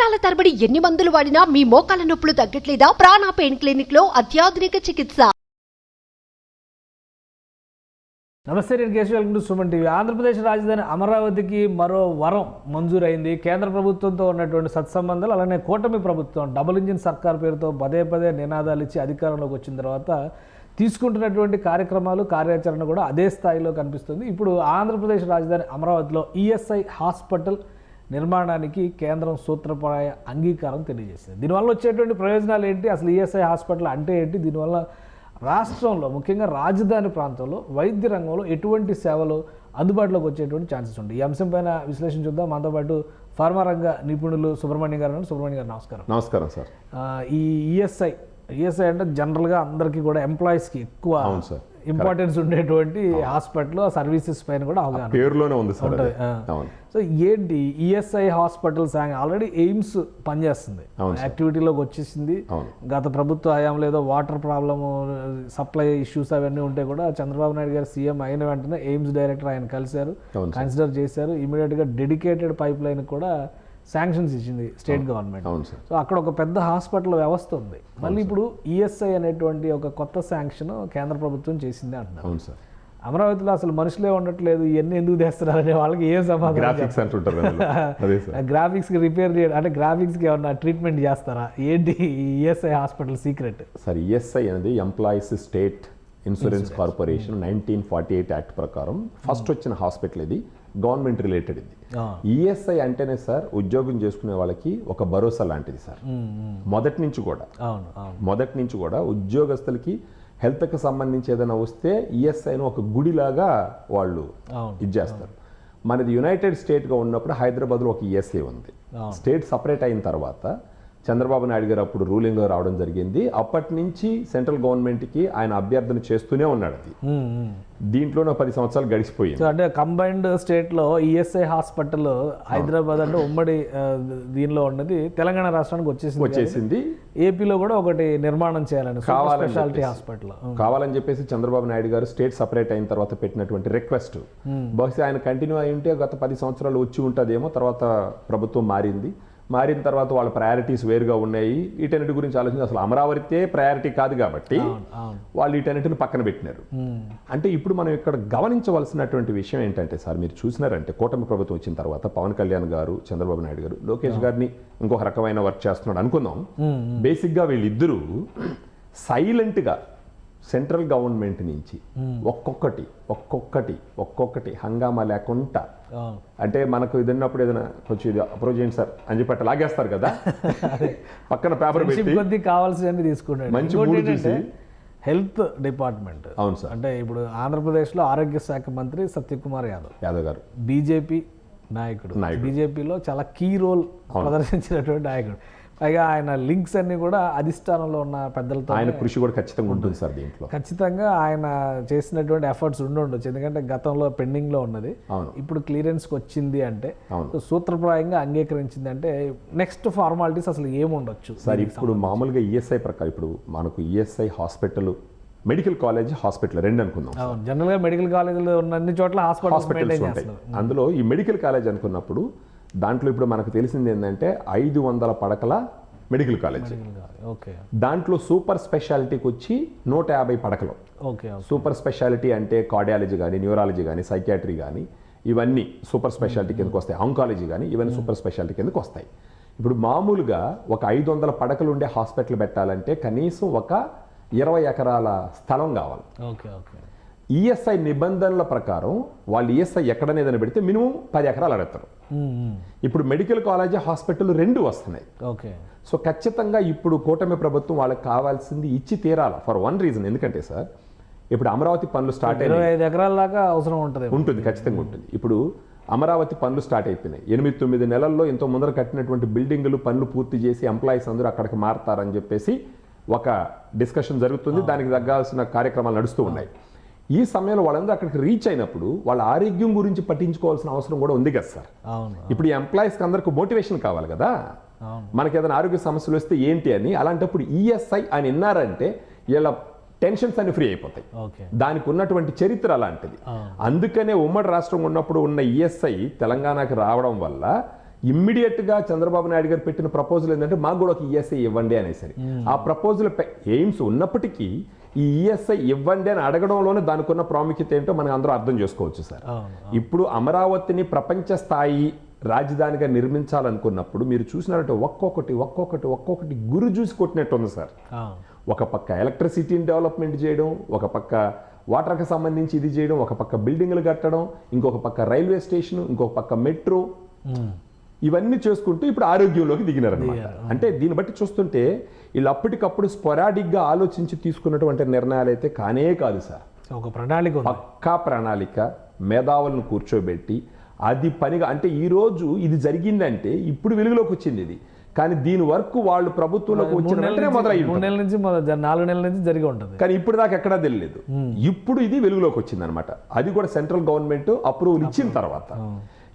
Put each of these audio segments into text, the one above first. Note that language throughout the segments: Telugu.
సంవత్సరాల తరబడి ఎన్ని మందులు వాడినా మీ మోకాల నొప్పులు తగ్గట్లేదా? ప్రాణ పెయిన్ క్లినిక్ లో అత్యాధునిక చికిత్స. నమస్తే, నేను Keshav. Welcome to Suman TV. Andhra Pradesh రాజధాని అమరావతికి మరో వరం మంజూరైంది. కేంద్ర ప్రభుత్వంతో ఉన్నటువంటి సత్సంబంధాలు, అలానే కూటమి ప్రభుత్వం డబుల్ ఇంజిన్ సర్కార్ పేరుతో పదే పదే నినాదాలు ఇచ్చి అధికారంలోకి వచ్చిన తర్వాత తీసుకుంటున్నటువంటి కార్యక్రమాలు, కార్యాచరణ కూడా అదే స్థాయిలో కనిపిస్తుంది. ఇప్పుడు ఆంధ్రప్రదేశ్ రాజధాని అమరావతిలో ఈఎస్ఐ హాస్పిటల్ నిర్మాణానికి కేంద్రం సూత్రప్రాయ అంగీకారం తెలియజేసింది. దీనివల్ల వచ్చేటువంటి ప్రయోజనాలు ఏంటి, అసలు ఈఎస్ఐ హాస్పిటల్ అంటే ఏంటి, దీనివల్ల రాష్ట్రంలో ముఖ్యంగా రాజధాని ప్రాంతంలో వైద్య రంగంలో ఎటువంటి సేవలు అందుబాటులోకి వచ్చేటువంటి ఛాన్సెస్ ఉంటాయి. ఈ అంశం పైన విశ్లేషణ చూద్దాం. మనతో పాటు ఫార్మా రంగ నిపుణులు సుబ్రహ్మణ్యం గారు. సుబ్రహ్మణ్యం గారు నమస్కారం. నమస్కారం సార్. ఈ ఈఎస్ఐ అంటే జనరల్గా అందరికీ కూడా ఎంప్లాయీస్కి ఎక్కువ ఇంపార్టెన్స్ ఉండేటువంటి హాస్పిటల్, సర్వీసెస్ పైన కూడా అవగాహన పేరులోనే ఉంది సార్. సో ఏంటి ఈఎస్ఐ హాస్పిటల్ ఆల్రెడీ ఎయిమ్స్ పనిచేస్తుంది, యాక్టివిటీలోకి వచ్చేసింది. గత ప్రభుత్వ హయాంలో ఏదో వాటర్ ప్రాబ్లము, సప్లై ఇష్యూస్ అవన్నీ ఉంటే కూడా చంద్రబాబు నాయుడు గారు సీఎం అయిన వెంటనే ఎయిమ్స్ డైరెక్టర్ ఆయన కలిశారు, కన్సిడర్ చేశారు. ఇమీడియట్గా డెడికేటెడ్ పైప్ లైన్ కూడా శాంక్షన్స్ ఇచ్చింది స్టేట్ గవర్నమెంట్. సో అక్కడ ఒక పెద్ద హాస్పిటల్ వ్యవస్థ ఉంది. మళ్ళీ ఇప్పుడు ఈఎస్ఐ అనేటువంటి ఒక కొత్త శాంక్షన్ కేంద్ర ప్రభుత్వం చేసింది అంటున్నారు. అవును సార్. అమరావతిలో అసలు మనుషులే ఉండట్లేదు, ఇవన్నీ ఎందుకు తెస్తున్నారనే వాళ్ళకి ఏం సమాధానం? గ్రాఫిక్స్కి రిపేర్ చేయడం అంటే గ్రాఫిక్స్కి ఏమన్నా ట్రీట్మెంట్ చేస్తారా ఏంటి ESI hospital secret? Sir, ESI అనేది employees state insurance corporation 1948 act ప్రకారం ఫస్ట్ వచ్చిన హాస్పిటల్. ఇది గవర్నమెంట్ రిలేటెడ్. ఇది ఈఎస్ఐ అంటేనే సార్ ఉద్యోగం చేసుకునే వాళ్ళకి ఒక భరోసా లాంటిది సార్. మొదటి నుంచి కూడా ఉద్యోగస్తులకి హెల్త్కి సంబంధించి ఏదైనా వస్తే ఈఎస్ఐను ఒక గుడిలాగా వాళ్ళు ఇచ్చేస్తారు. మనది యునైటెడ్ స్టేట్గా ఉన్నప్పుడు హైదరాబాద్లో ఒక ఈఎస్ఐ ఉంది. స్టేట్ సపరేట్ అయిన తర్వాత చంద్రబాబు నాయుడు గారు అప్పుడు రూలింగ్లో రావడం జరిగింది. అప్పటి నుంచి సెంట్రల్ గవర్నమెంట్కి ఆయన అభ్యర్థన చేస్తూనే ఉన్నాడు. అది దీంట్లోనే 10 సంవత్సరాలు గడిచిపోయింది. అంటే కంబైన్డ్ స్టేట్లో ఈఎస్ఐ హాస్పిటల్ హైదరాబాద్ అంటే ఉమ్మడి దీనిలో ఉన్నది తెలంగాణ రాష్ట్రానికి వచ్చేసింది. ఏపీలో కూడా ఒకటి నిర్మాణం చేయాలని స్పెషాలిటీ హాస్పిటల్ కావాలని చెప్పేసి చంద్రబాబు నాయుడు గారు స్టేట్ సపరేట్ అయిన తర్వాత పెట్టినటువంటి రిక్వెస్ట్. బహుశా ఆయన కంటిన్యూ అయి ఉంటే గత 10 సంవత్సరాలు వచ్చి ఉంటుందేమో. తర్వాత ప్రభుత్వం మారిన తర్వాత వాళ్ళ ప్రయారిటీస్ వేరుగా ఉన్నాయి. వీటన్నిటి గురించి ఆలోచించి అసలు అమరావతి ప్రయారిటీ కాదు కాబట్టి వాళ్ళు వీటన్నిటిని పక్కన పెట్టినారు. అంటే ఇప్పుడు మనం ఇక్కడ గమనించవలసినటువంటి విషయం ఏంటంటే సార్, మీరు చూసినారంటే కూటమి ప్రభుత్వం వచ్చిన తర్వాత పవన్ కళ్యాణ్ గారు, చంద్రబాబు నాయుడు గారు లోకేష్ గారిని ఇంకొక రకమైన వర్క్ చేస్తున్నాడు అనుకుందాం. బేసిక్గా వీళ్ళిద్దరూ సైలెంట్గా సెంట్రల్ గవర్నమెంట్ నుంచి ఒక్కొక్కటి హంగామా లేకుండా, అంటే మనకు ఇది ఉన్నప్పుడు ఏదైనా కొంచెం ఇది అప్రోచ్ చేయండి సార్ అని చెప్పి లాగేస్తారు కదా, పక్కన పేపర్ పెట్టి కావాల్సినవి తీసుకుంటారు. మంచి మూడు చూసి హెల్త్ డిపార్ట్మెంట్. అవును సార్. అంటే ఇప్పుడు ఆంధ్రప్రదేశ్లో ఆరోగ్య శాఖ మంత్రి సత్యకుమార్ యాదవ్ గారు బీజేపీ నాయకుడు. బీజేపీలో చాలా కీ రోల్ ప్రదర్శించినటువంటి నాయకుడు. పైగా ఆయన లింక్స్ అన్ని కూడా అధిష్టానంలో ఉన్న పెద్దలతో, ఆయన కృషి కూడా ఖచ్చితంగా ఉంటుంది సార్. దీంట్లో ఖచ్చితంగా ఆయన చేసినటువంటి ఎఫర్ట్స్ ఉండొచ్చు. ఎందుకంటే గతంలో పెండింగ్లో ఉన్నది ఇప్పుడు క్లియరెన్స్కి వచ్చింది అంటే, సూత్రప్రాయంగా అంగీకరించింది అంటే నెక్స్ట్ ఫార్మాలిటీస్ అసలు ఏముండొచ్చు సార్. ఇప్పుడు మామూలుగా ఈఎస్ఐ ప్రకారం ఇప్పుడు మనకు ESI hospital, medical college, hospital రెండు అనుకుందాం. జనరల్గా మెడికల్ కాలేజీలో ఉన్న అన్ని చోట్ల హాస్పిటల్స్ ఉంటాయి. అందులో ఈ మెడికల్ కాలేజ్ అనుకున్నప్పుడు దాంట్లో ఇప్పుడు మనకు తెలిసింది ఏంటంటే 500 పడకల మెడికల్ కాలేజ్. దాంట్లో సూపర్ స్పెషాలిటీకి వచ్చి 150 పడకలు. సూపర్ స్పెషాలిటీ అంటే కార్డియాలజీ కానీ, న్యూరాలజీ కానీ, సైకియాట్రీ కానీ, ఇవన్నీ సూపర్ స్పెషాలిటీ కిందకు వస్తాయి. ఆంకాలజీ కానీ ఇవన్నీ సూపర్ స్పెషాలిటీ కిందకు వస్తాయి. ఇప్పుడు మామూలుగా ఒక 500 పడకలు ఉండే హాస్పిటల్ పెట్టాలంటే కనీసం ఒక 20 ఎకరాల స్థలం కావాలి. ఈఎస్ఐ నిబంధనల ప్రకారం వాళ్ళు ఈఎస్ఐ ఎక్కడనేదని పెడితే మినిమం 10 ఎకరాలు అడుగుతారు. ఇప్పుడు మెడికల్ కాలేజ్, హాస్పిటల్ రెండు వస్తున్నాయి. సో ఖచ్చితంగా ఇప్పుడు కూటమి ప్రభుత్వం వాళ్ళకి కావాల్సింది ఇచ్చి తీరాలి ఫర్ వన్ రీజన్. ఎందుకంటే సార్, ఇప్పుడు అమరావతి పనులు స్టార్ట్ అయ్యాయి. 25 ఎకరాల దాకా అవసరం ఉంటుంది, ఖచ్చితంగా ఉంటుంది. ఇప్పుడు అమరావతి పనులు స్టార్ట్ అయిపోయినాయి. 8-9 నెలల్లో ఎంతో ముందర కట్టినటువంటి బిల్డింగులు పనులు పూర్తి చేసి ఎంప్లాయీస్ అందరూ అక్కడికి మారతారని చెప్పేసి ఒక డిస్కషన్ జరుగుతుంది. దానికి తగ్గాల్సిన కార్యక్రమాలు నడుస్తూ ఉన్నాయి. ఈ సమయంలో వాళ్ళందరూ అక్కడికి రీచ్ అయినప్పుడు వాళ్ళ ఆరోగ్యం గురించి పట్టించుకోవాల్సిన అవసరం కూడా ఉంది కదా సార్. ఇప్పుడు ఈ ఎంప్లాయీస్కి అందరికి మోటివేషన్ కావాలి కదా, మనకి ఏదైనా ఆరోగ్య సమస్యలు వస్తే ఏంటి అని. అలాంటప్పుడు ఈఎస్ఐ అని విన్నారంటే ఇలా టెన్షన్స్ అన్ని ఫ్రీ అయిపోతాయి. దానికి ఉన్నటువంటి చరిత్ర అలాంటిది. అందుకనే ఉమ్మడి రాష్ట్రం ఉన్నప్పుడు ఉన్న ఈఎస్ఐ తెలంగాణకి రావడం వల్ల ఇమ్మీడియట్గా చంద్రబాబు నాయుడు గారు పెట్టిన ప్రపోజల్ ఏంటంటే మాకు కూడా ఒక ఈఎస్ఐ ఇవ్వండి అనేసరి. ఆ ప్రపోజల్ ఎయిమ్స్ ఉన్నప్పటికీ ఈ ఈఎస్ఐ ఇవ్వండి అని అడగడంలోనే దానికి ఉన్న ప్రాముఖ్యత ఏంటో మనం అందరూ అర్థం చేసుకోవచ్చు సార్. ఇప్పుడు అమరావతిని ప్రపంచ స్థాయి రాజధానిగా నిర్మించాలనుకున్నప్పుడు మీరు చూసినట్టు ఒక్కొక్కటి గురి చూసి కొట్టినట్టు ఉంది సార్. ఒక పక్క ఎలక్ట్రిసిటీని డెవలప్మెంట్ చేయడం, ఒక పక్క వాటర్కి సంబంధించి ఇది చేయడం, ఒక పక్క బిల్డింగ్లు కట్టడం, ఇంకొక పక్క రైల్వే స్టేషన్, ఇంకొక పక్క మెట్రో, ఇవన్నీ చేసుకుంటూ ఇప్పుడు ఆరోగ్యంలోకి దిగినారన్నమాట. అంటే దీన్ని బట్టి చూస్తుంటే వీళ్ళు అప్పటికప్పుడు స్పొరాడిక్గా ఆలోచించి తీసుకున్నటువంటి నిర్ణయాలు అయితే కానే కాదు సార్. ఒక ప్రణాళిక, పక్కా ప్రణాళిక, మేధావులను కూర్చోబెట్టి అది పనిగా, అంటే ఈరోజు ఇది జరిగిందంటే ఇప్పుడు వెలుగులోకి వచ్చింది ఇది, కానీ దీని వరకు వాళ్ళు ప్రభుత్వంలోకి వచ్చిన వెంటనే మొదలయ్యి 4 నెలల నుంచి జరిగి ఉంటుంది, కానీ ఇప్పుడు దాకా ఎక్కడా తెలియలేదు. ఇప్పుడు ఇది వెలుగులోకి వచ్చింది అనమాట. అది కూడా సెంట్రల్ గవర్నమెంట్ అప్రూవల్ ఇచ్చిన తర్వాత.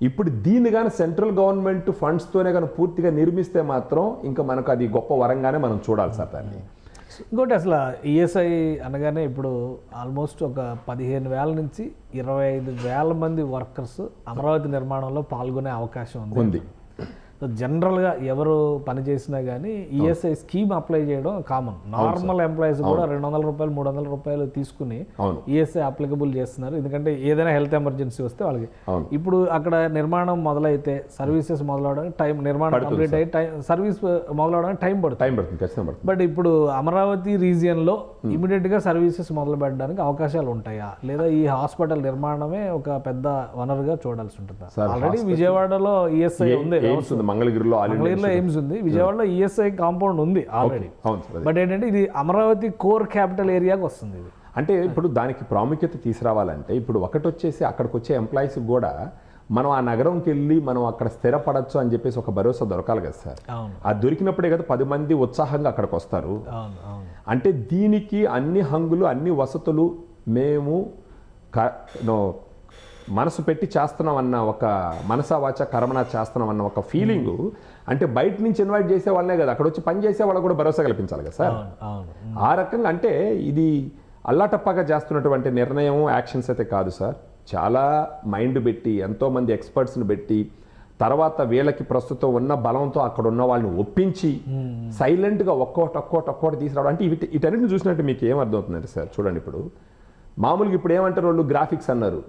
ఇప్పుడు దీన్ని కానీ సెంట్రల్ గవర్నమెంట్ ఫండ్స్తోనే కానీ పూర్తిగా నిర్మిస్తే మాత్రం ఇంకా మనకు అది గొప్ప వరంగానే మనం చూడాలి సార్ దాన్ని. ఇంకోటి అసలు ఈఎస్ఐ అనగానే ఇప్పుడు ఆల్మోస్ట్ ఒక 15,000 నుంచి 25,000 మంది వర్కర్స్ అమరావతి నిర్మాణంలో పాల్గొనే అవకాశం ఉంది. జనరల్గా ఎవరు పని చేసినా కానీ ఈఎస్ఐ స్కీమ్ అప్లై చేయడం కామన్. నార్మల్ ఎంప్లాయీస్ కూడా 200 రూపాయలు 300 రూపాయలు తీసుకుని ఈఎస్ఐ అప్లికబుల్ చేస్తున్నారు, ఎందుకంటే ఏదైనా హెల్త్ ఎమర్జెన్సీ వస్తే వాళ్ళకి. ఇప్పుడు అక్కడ నిర్మాణం మొదలైతే సర్వీసెస్ మొదలవడానికి టైం, నిర్మాణం కంప్లీట్ అయ్యి సర్వీస్ మొదలవడానికి టైం పడుతుంది. బట్ ఇప్పుడు అమరావతి రీజియన్లో ఇమీడియట్గా సర్వీసెస్ మొదలు పెట్టడానికి అవకాశాలు ఉంటాయా, లేదా ఈ హాస్పిటల్ నిర్మాణమే ఒక పెద్ద వనరుగా చూడాల్సి ఉంటుందా? ఆల్రెడీ విజయవాడలో ఈఎస్ఐ ఉంది, మంగళగిరిలో ఎయిమ్స్ ఉంది, విజయవాడలో ఈఎస్ఐ కాంపౌండ్ ఉంది ఆల్రెడీ. బట్ ఏంటంటే ఇది అమరావతి కోర్ క్యాపిటల్ ఏరియాకి వస్తుంది. ఇది అంటే ఇప్పుడు దానికి ప్రాముఖ్యత తీసుకురావాలంటే ఇప్పుడు ఒకటి వచ్చేసి అక్కడికి వచ్చే ఎంప్లాయీస్ కూడా మనం ఆ నగరంకి వెళ్ళి మనం అక్కడ స్థిరపడచ్చు అని చెప్పేసి ఒక భరోసా దొరకాలి కదా సార్. అది దొరికినప్పుడే కదా 10 మంది ఉత్సాహంగా అక్కడికి వస్తారు. అంటే దీనికి అన్ని హంగులు, అన్ని వసతులు మేము మనసు పెట్టి చేస్తున్నామన్న ఒక మనసా వాచ కర్మణ చేస్తున్నామన్న ఒక ఫీలింగు, అంటే బయట నుంచి ఇన్వైట్ చేసే వాళ్ళనే కదా అక్కడ వచ్చి పని చేసే వాళ్ళకు కూడా భరోసా కల్పించాలి కదా సార్. ఆ రకంగా అంటే ఇది అల్లాటప్పగా చేస్తున్నటువంటి నిర్ణయం, యాక్షన్స్ అయితే కాదు సార్. చాలా మైండ్ పెట్టి, ఎంతోమంది ఎక్స్పర్ట్స్ని పెట్టి, తర్వాత వీళ్ళకి ప్రస్తుతం ఉన్న బలంతో అక్కడ ఉన్న వాళ్ళని ఒప్పించి సైలెంట్గా ఒక్కోటి తీసుకురావడం. అంటే వీటన్నిటిని చూసినట్టు మీకు ఏమర్థమవుతుందంటే సార్, చూడండి ఇప్పుడు మామూలుగా ఇప్పుడు ఏమంటారు వాళ్ళు, గ్రాఫిక్స్ అన్నారు,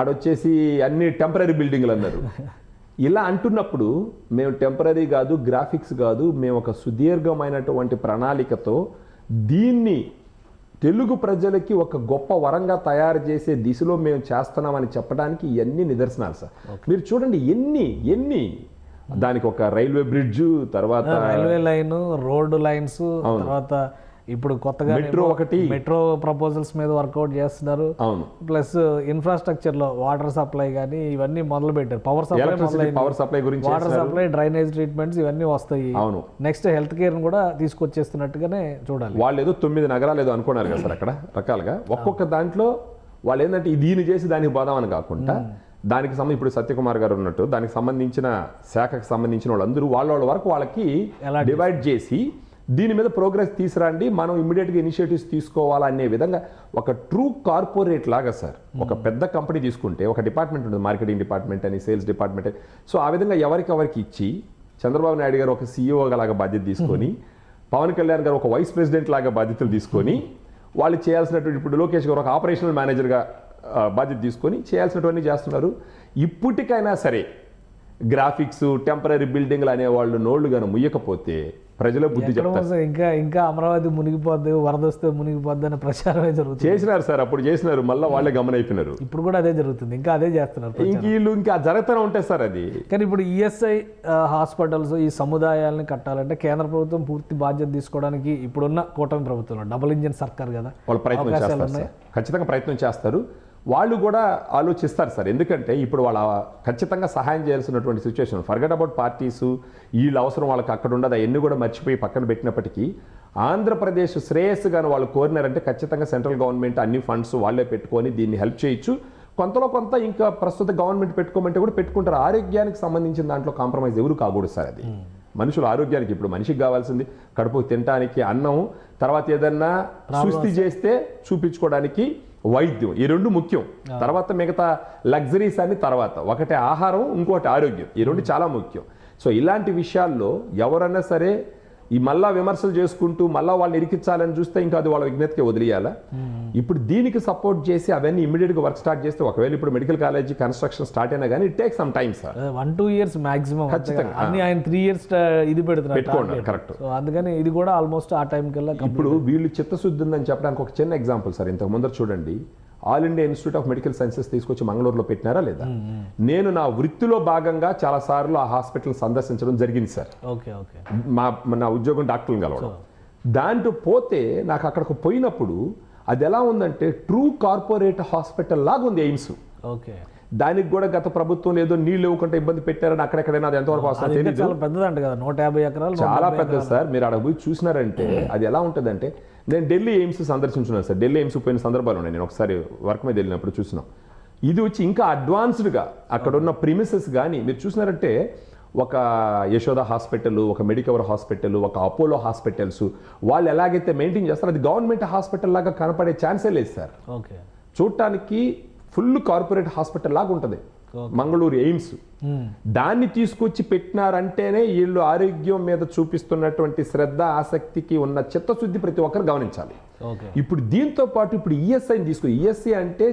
ఆడొచ్చేసి అన్ని టెంపరీ బిల్డింగ్లు అన్నారు. ఇలా అంటున్నప్పుడు మేము టెంపరీ కాదు, గ్రాఫిక్స్ కాదు, మేము ఒక సుదీర్ఘమైనటువంటి ప్రణాళికతో దీన్ని తెలుగు ప్రజలకి ఒక గొప్ప వరంగా తయారు చేసే దిశలో మేము చేస్తున్నామని చెప్పడానికి ఇవన్నీ నిదర్శనాలు సార్. మీరు చూడండి ఎన్ని దానికి ఒక రైల్వే బ్రిడ్జ్, తర్వాత రైల్వే లైన్, రోడ్డు లైన్స్, తర్వాత ఇప్పుడు కొత్తగా మెట్రో ప్రపోజల్స్ మీద వర్కౌట్ చేస్తున్నారు. ప్లస్ ఇన్ఫ్రాస్ట్రక్చర్ లో వాటర్ సప్లై కానీ ఇవన్నీ మొదలు పెట్టారు. పవర్ సప్లై గురించి, వాటర్ సప్లై, డ్రైనేజ్ ట్రీట్మెంట్స్ ఇవన్నీ వస్తాయి. నెక్స్ట్ హెల్త్ కేర్ కూడా తీసుకొచ్చేస్తున్నట్టుగానే చూడాలి. వాళ్ళు ఏదో 9 నగరాలు ఏదో అనుకున్నారు కదా సార్. అక్కడ రకాలుగా ఒక్కొక్క దాంట్లో వాళ్ళు ఏంటంటే దీన్ని చేసి దానికి పోదామని కాకుండా దానికి సంబంధించి ఇప్పుడు సత్యకుమార్ గారు ఉన్నట్టు దానికి సంబంధించిన శాఖకు సంబంధించిన వాళ్ళందరూ వాళ్ళ వరకు వాళ్ళకి డివైడ్ చేసి దీని మీద ప్రోగ్రెస్ తీసుకురండి, మనం ఇమ్మీడియట్గా ఇనిషియేటివ్స్ తీసుకోవాలనే విధంగా ఒక ట్రూ కార్పొరేట్ లాగా సార్. ఒక పెద్ద కంపెనీ తీసుకుంటే ఒక డిపార్ట్మెంట్ ఉంటుంది, మార్కెటింగ్ డిపార్ట్మెంట్ అని, సేల్స్ డిపార్ట్మెంట్ అని. సో ఆ విధంగా ఎవరికి ఇచ్చి చంద్రబాబు నాయుడు గారు ఒక CEO లాగా బాధ్యత తీసుకొని, పవన్ కళ్యాణ్ గారు ఒక వైస్ ప్రెసిడెంట్ లాగా బాధ్యతలు తీసుకొని, వాళ్ళు చేయాల్సినటువంటి ఇప్పుడు లోకేష్ గారు ఒక ఆపరేషనల్ మేనేజర్గా బాధ్యత తీసుకొని చేయాల్సినటువంటి చేస్తున్నారు. ఇప్పటికైనా సరే గ్రాఫిక్స్, టెంపరీ బిల్డింగ్లు అనేవాళ్ళు నోళ్లు కానీ ముయ్యకపోతే ప్రజల బుద్ధి చెప్తారు. ఇంకా అమరావతి మునిగిపోద్ది, వరద వస్తే మునిగిపోద్ది అనే ప్రచారమే జరుగుతుంది. చేసినారు సార్, అప్పుడు చేసినారు, మళ్ళీ వాళ్ళే గమనైపోయినారు. ఇప్పుడు కూడా అదే జరుగుతుంది, ఇంకా అదే చేస్తున్నారు. వీళ్ళు ఇంకా జరుగుతూనే ఉంటాయి సార్ అది. కానీ ఇప్పుడు ఈఎస్ఐ హాస్పిటల్స్, ఈ సముదాయాలను కట్టాలంటే కేంద్ర ప్రభుత్వం పూర్తి బాధ్యత తీసుకోవడానికి ఇప్పుడున్న కూటమి ప్రభుత్వంలో డబుల్ ఇంజిన్ సర్కార్ కదా, వాళ్ళు ప్రయత్నం చేస్తారు, ఖచ్చితంగా ప్రయత్నం చేస్తారు. వాళ్ళు కూడా ఆలోచిస్తారు సార్. ఎందుకంటే ఇప్పుడు వాళ్ళ ఖచ్చితంగా సహాయం చేయాల్సినటువంటి సిచ్యువేషన్. ఫర్గెట్ అబౌట్ పార్టీసు, వీళ్ళ అవసరం వాళ్ళకి అక్కడ ఉండదు, అవన్నీ కూడా మర్చిపోయి పక్కన పెట్టినప్పటికీ ఆంధ్రప్రదేశ్ శ్రేయస్సుగాను వాళ్ళు కోరినారంటే ఖచ్చితంగా సెంట్రల్ గవర్నమెంట్ అన్ని ఫండ్స్ వాళ్ళే పెట్టుకొని దీన్ని హెల్ప్ చేయొచ్చు. కొంతలో కొంత ఇంకా ప్రస్తుత గవర్నమెంట్ పెట్టుకోమంటే కూడా పెట్టుకుంటారు. ఆరోగ్యానికి సంబంధించిన దాంట్లో కాంప్రమైజ్ ఎవరు కాకూడదు సార్. అది మనుషుల ఆరోగ్యానికి, ఇప్పుడు మనిషికి కావాల్సింది కడుపు తినడానికి అన్నం, తర్వాత ఏదన్నా సుస్థి చేస్తే చూపించుకోవడానికి వైద్యం, ఈ రెండు ముఖ్యం. తర్వాత మిగతా లగ్జరీస్ అన్ని తర్వాత. ఒకటి ఆహారం, ఇంకోటి ఆరోగ్యం, ఈ రెండు చాలా ముఖ్యం. సో ఇలాంటి విషయాల్లో ఎవరన్నా సరే ఈ మళ్ళా విమర్శలు చేసుకుంటూ మళ్ళా వాళ్ళని ఇరికించాలని చూస్తే ఇంకా అది వాళ్ళ విజ్ఞతకి వదిలేయాలా. ఇప్పుడు దీనికి సపోర్ట్ చేసి అవన్నీ ఇమీడియట్గా వర్క్ స్టార్ట్ చేస్తే, ఒకవేళ ఇప్పుడు మెడికల్ కాలేజీ కన్స్ట్రక్షన్ స్టార్ట్ అయినా కానీ it take some time sir. 1-2 years maximum. ఖచ్చితంగా. అన్ని ఆయన 3 years ఇది పెట్టుకోండి. కరెక్ట్. సో అందుకని ఇది కూడా ఆల్మోస్ట్ ఆ టైం కల్లా. ఇప్పుడు వీళ్ళు చిత్తశుద్ధి ఉందని చెప్పడానికి ఒక చిన్న ఎగ్జాంపుల్ సార్. ఇంతకు ముందర చూడండి, all India institute of medical sciences తీసుకొచ్చి మంగళూరులో పెట్టినారా లేదా? నేను నా వృత్తిలో భాగంగా చాలా సార్లు ఆ హాస్పిటల్ సందర్శించడం జరిగింది సార్. నా ఉద్యోగం డాక్టర్ని కలవడం. దాంట్లో పోతే నాకు అక్కడికి పోయినప్పుడు అది ఎలా ఉందంటే ట్రూ కార్పొరేట్ హాస్పిటల్ లాగా ఉంది ఎయిమ్స్. దానికి కూడా గత ప్రభుత్వం ఏదో నీళ్ళు ఇవ్వకుండా ఇబ్బంది పెట్టారని అక్కడెక్కడైనా అది ఎంతవరకు వస్తుంది తెలియదు. చాలా పెద్దదంట కదా, 150 ఎకరాలు. చాలా పెద్దది సార్. మీరు అక్కడ పోయి చూసినారంటే అది ఎలా ఉంటుందంటే, నేను ఢిల్లీ ఎయిమ్స్ సందర్శించున్నాను సార్. ఢిల్లీ ఎయిమ్స్ పోయిన సందర్భాలు ఉన్నాయి. నేను ఒకసారి వర్క్ మీద వెళ్ళినప్పుడు చూసినాం. ఇది వచ్చి ఇంకా అడ్వాన్స్డ్గా అక్కడ ఉన్న ప్రిమిసెస్ కానీ మీరు చూసినారంటే, ఒక యశోద హాస్పిటల్, ఒక మెడికవర్ హాస్పిటల్, ఒక అపోలో హాస్పిటల్స్ వాళ్ళు ఎలాగైతే మెయింటైన్ చేస్తారో అది గవర్నమెంట్ హాస్పిటల్ లాగా కనపడే ఛాన్సే లేదు సార్. చూడటానికి ఫుల్ కార్పొరేట్ హాస్పిటల్ లాగా ఉంటుంది మంగళూరు ఎయిమ్స్. దాన్ని తీసుకొచ్చి పెట్టినారంటేనే వీళ్ళు ఆరోగ్యం మీద చూపిస్తున్నటువంటి శ్రద్ధ, ఆసక్తికి ఉన్న చిత్తశుద్ధి ప్రతి ఒక్కరు గమనించాలి. ఇప్పుడు దీంతో పాటు ఇప్పుడు ఈఎస్ఐని తీసుకో. ఈఎస్ఐ అంటే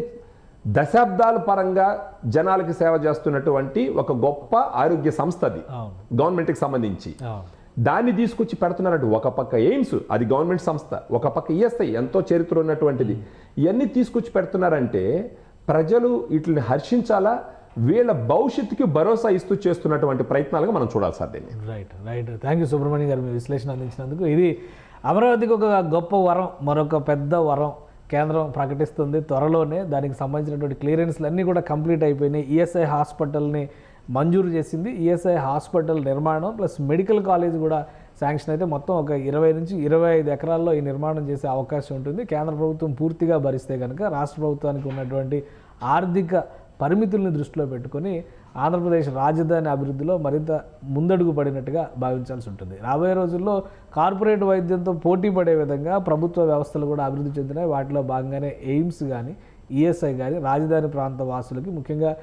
దశాబ్దాల పరంగా జనాలకి సేవ చేస్తున్నటువంటి ఒక గొప్ప ఆరోగ్య సంస్థ. అది గవర్నమెంట్కి సంబంధించి. దాన్ని తీసుకొచ్చి పెడుతున్నారంటే, ఒక పక్క ఎయిమ్స్ అది గవర్నమెంట్ సంస్థ, ఒక పక్క ఈఎస్ఐ ఎంతో చరిత్ర ఉన్నటువంటిది. ఇవన్నీ తీసుకొచ్చి పెడుతున్నారంటే ప్రజలు వీటిని హర్షించాలా, వీళ్ళ భవిష్యత్తుకి భరోసా ఇస్తూ చేస్తున్నటువంటి ప్రయత్నాలుగా మనం చూడాలి సార్ దీన్ని. రైట్. థ్యాంక్ యూ సుబ్రహ్మణ్యం గారు, మీ విశ్లేషణ అందించినందుకు. ఇది అమరావతికి ఒక గొప్ప వరం, మరొక పెద్ద వరం కేంద్రం ప్రకటిస్తుంది త్వరలోనే. దానికి సంబంధించినటువంటి క్లియరెన్స్లు అన్నీ కూడా కంప్లీట్ అయిపోయినాయి. ఈఎస్ఐ హాస్పిటల్ని మంజూరు చేసింది. ఈఎస్ఐ హాస్పిటల్ నిర్మాణం ప్లస్ మెడికల్ కాలేజ్ కూడా శాంక్షన్ అయితే మొత్తం ఒక 20 నుంచి 25 ఎకరాల్లో ఈ నిర్మాణం చేసే అవకాశం ఉంటుంది. కేంద్ర ప్రభుత్వం పూర్తిగా భరిస్తే కనుక రాష్ట్ర ప్రభుత్వానికి ఉన్నటువంటి ఆర్థిక పరిమితుల్ని దృష్టిలో పెట్టుకొని ఆంధ్రప్రదేశ్ రాజధాని అభివృద్ధిలో మరింత ముందడుగు పడినట్టుగా భావించాల్సి ఉంటుంది. రాబోయే రోజుల్లో కార్పొరేట్ వైద్యంతో పోటీ పడే విధంగా ప్రభుత్వ వ్యవస్థలు కూడా అభివృద్ధి చెందినాయి. వాటిలో భాగంగానే ఎయిమ్స్ కానీ ఈఎస్ఐ కానీ రాజధాని ప్రాంత వాసులకి, ముఖ్యంగా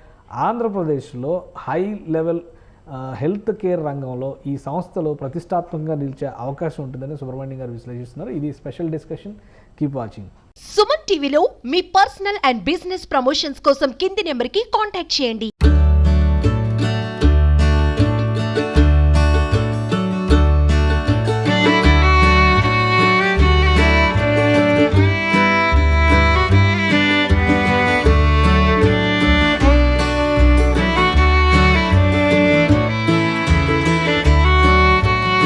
ఆంధ్రప్రదేశ్లో హై లెవెల్ హెల్త్ కేర్ రంగంలో ఈ సంస్థలు ప్రతిష్టాత్మకంగా నిలిచే అవకాశం ఉంటుందని సుబ్రహ్మణ్యం గారు విశ్లేషిస్తున్నారు. ఇది special discussion. Keep watching. Suman టీవీలో మీ పర్సనల్ అండ్ బిజినెస్ ప్రమోషన్స్ కోసం కింది నెంబర్కి కాంటాక్ట్ చేయండి.